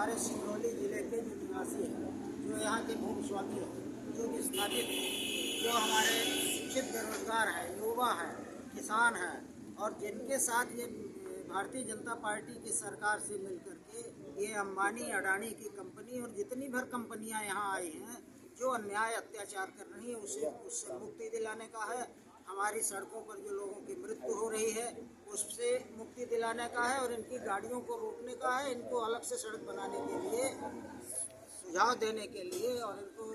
हमारे सिंगरौली जिले के जो निवासी हैं, जो यहाँ के भूमि स्वामी हैं, जो विस्थापित हैं, जो हमारे शिक्षित बेरोजगार हैं, युवा हैं, किसान हैं, और जिनके साथ ये भारतीय जनता पार्टी की सरकार से मिलकर के ये अंबानी अडानी की कंपनी और जितनी भर कंपनियां यहाँ आई हैं जो अन्याय अत्याचार कर रही हैं उससे मुक्ति दिलाने का है। हमारी सड़कों पर जो लोगों की मृत्यु हो रही है उससे मुक्ति दिलाने का है और इनकी गाड़ियों को रोकने का है। इनको अलग से सड़क बनाने के लिए सुझाव देने के लिए और इनको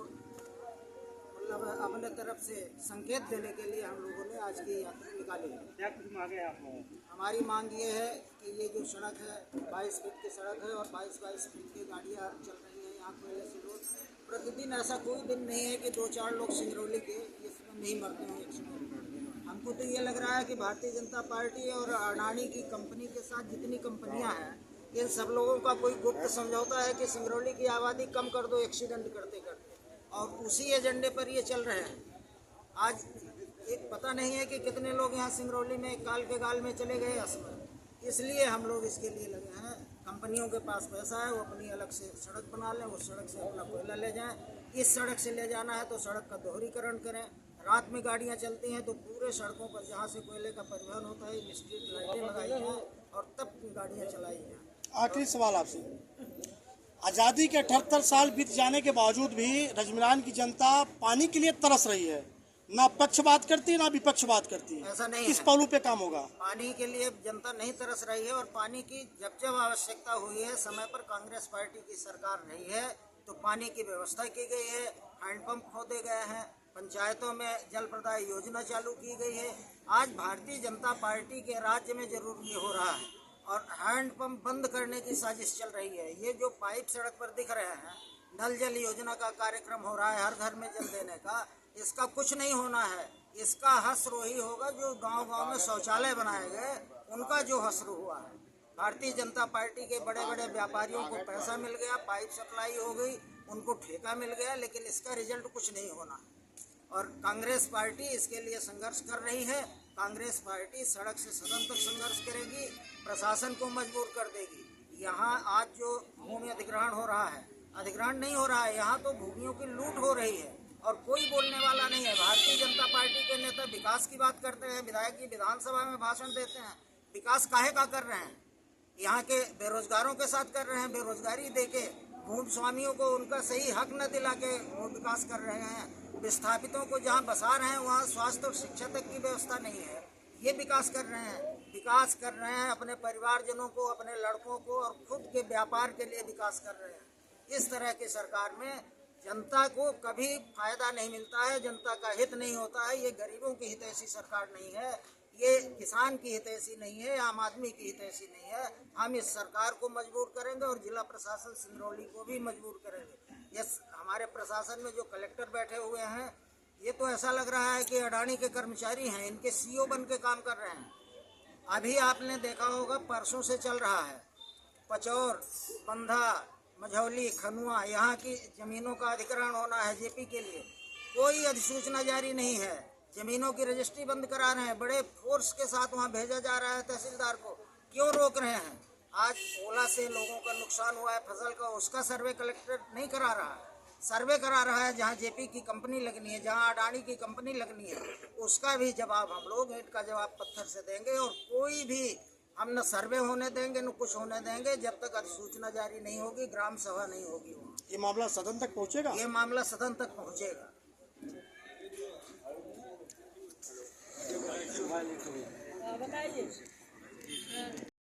मतलब अपने तरफ से संकेत देने के लिए हम लोगों ने आज की यात्रा निकाली है। क्या कुछ मांगे आप लोगों? हमारी मांग ये है कि ये जो सड़क है 22 फीट की सड़क है और 22 फीट की गाड़ियाँ चल रही हैं यहाँ पहले से रोज प्रतिदिन। ऐसा कोई दिन नहीं है कि 2-4 लोग सिंगरौली के इसमें नहीं मरते हों एक्सीडेंट। हमको तो ये लग रहा है कि भारतीय जनता पार्टी और अडानी की कंपनी के साथ जितनी कंपनियां हैं इन सब लोगों का कोई गुप्त समझौता है कि सिंगरौली की आबादी कम कर दो एक्सीडेंट करते करते, और उसी एजेंडे पर ये चल रहे हैं। आज एक पता नहीं है कि कितने लोग यहाँ सिंगरौली में काल के गाल में चले गए असमय, इसलिए हम लोग इसके लिए लगे हैं। कंपनियों के पास पैसा है, वो अपनी अलग से सड़क बना लें, उस सड़क से अपना कोयला ले जाएं। इस सड़क से ले जाना है तो सड़क का दोहरीकरण करें। रात में गाड़ियाँ चलती हैं तो पूरे सड़कों पर जहाँ से कोयले का परिवहन होता है स्ट्रीट लाइटें लगाई जाएँ और तब गाड़ियाँ चलाई जाएँ। आखिरी सवाल आपसे, आज़ादी के 78 साल बीत जाने के बावजूद भी रजमलान की जनता पानी के लिए तरस रही है। ना पक्ष बात करती है ना विपक्ष बात करती है। ऐसा नहीं किस है। पहलू पे काम होगा? पानी के लिए जनता नहीं तरस रही है और पानी की जब जब आवश्यकता हुई है समय पर कांग्रेस पार्टी की सरकार रही है तो पानी की व्यवस्था की गई है। हैंडपंप खोदे गए हैं, पंचायतों में जल प्रदाय योजना चालू की गई है। आज भारतीय जनता पार्टी के राज्य में जरूर ये हो रहा है और हैंडपंप बंद करने की साजिश चल रही है। ये जो पाइप सड़क पर दिख रहे हैं, नल जल योजना का कार्यक्रम हो रहा है हर घर में जल देने का, इसका कुछ नहीं होना है। इसका हश्र वही होगा जो गांव-गांव में शौचालय बनाए गए उनका जो हश्र हुआ है। भारतीय जनता पार्टी के बड़े बड़े व्यापारियों को पैसा मिल गया, पाइप सप्लाई हो गई, उनको ठेका मिल गया, लेकिन इसका रिजल्ट कुछ नहीं होना है। और कांग्रेस पार्टी इसके लिए संघर्ष कर रही है। कांग्रेस पार्टी सड़क से सदन तक संघर्ष करेगी, प्रशासन को मजबूर कर देगी। यहाँ आज जो भूमि अधिग्रहण हो रहा है, अधिग्रहण नहीं हो रहा है, यहाँ तो भूमियों की लूट हो रही है और कोई बोलने वाला नहीं है। भारतीय जनता पार्टी के नेता विकास की बात करते हैं, विधायक की विधानसभा में भाषण देते हैं, विकास काहे का कर रहे हैं? यहाँ के बेरोजगारों के साथ कर रहे हैं। बेरोजगारी देके भूमि स्वामियों को उनका सही हक न दिला के वो विकास कर रहे हैं। विस्थापितों को जहाँ बसा रहे हैं वहाँ स्वास्थ्य और शिक्षा तक की व्यवस्था नहीं है, ये विकास कर रहे हैं। विकास कर रहे हैं अपने परिवारजनों को, अपने लड़कों को और खुद के व्यापार के लिए विकास कर रहे हैं। इस तरह की सरकार में जनता को कभी फायदा नहीं मिलता है, जनता का हित नहीं होता है। ये गरीबों की हितैषी सरकार नहीं है, ये किसान की हितैषी नहीं है, आम आदमी की हितैषी नहीं है। हम इस सरकार को मजबूर करेंगे और जिला प्रशासन सिंगरौली को भी मजबूर करेंगे। ये हमारे प्रशासन में जो कलेक्टर बैठे हुए हैं ये तो ऐसा लग रहा है कि अडानी के कर्मचारी हैं, इनके सीईओ बन के काम कर रहे हैं। अभी आपने देखा होगा परसों से चल रहा है पचौर, बंधा, मझौली, खनुआ यहाँ की जमीनों का अधिग्रहण होना है जेपी के लिए। कोई अधिसूचना जारी नहीं है, जमीनों की रजिस्ट्री बंद करा रहे हैं, बड़े फोर्स के साथ वहाँ भेजा जा रहा है तहसीलदार को। क्यों रोक रहे हैं? आज ओला से लोगों का नुकसान हुआ है फसल का, उसका सर्वे कलेक्टर नहीं करा रहा है। सर्वे करा रहा है जहाँ जेपी की कंपनी लगनी है, जहाँ अडानी की कंपनी लगनी है, उसका भी जवाब हम लोग ईंट का जवाब पत्थर से देंगे। और कोई भी हम न सर्वे होने देंगे न कुछ होने देंगे जब तक अधिसूचना जारी नहीं होगी, ग्राम सभा नहीं होगी। ये मामला सदन तक पहुंचेगा? ये मामला सदन तक पहुंचेगा। बताइए।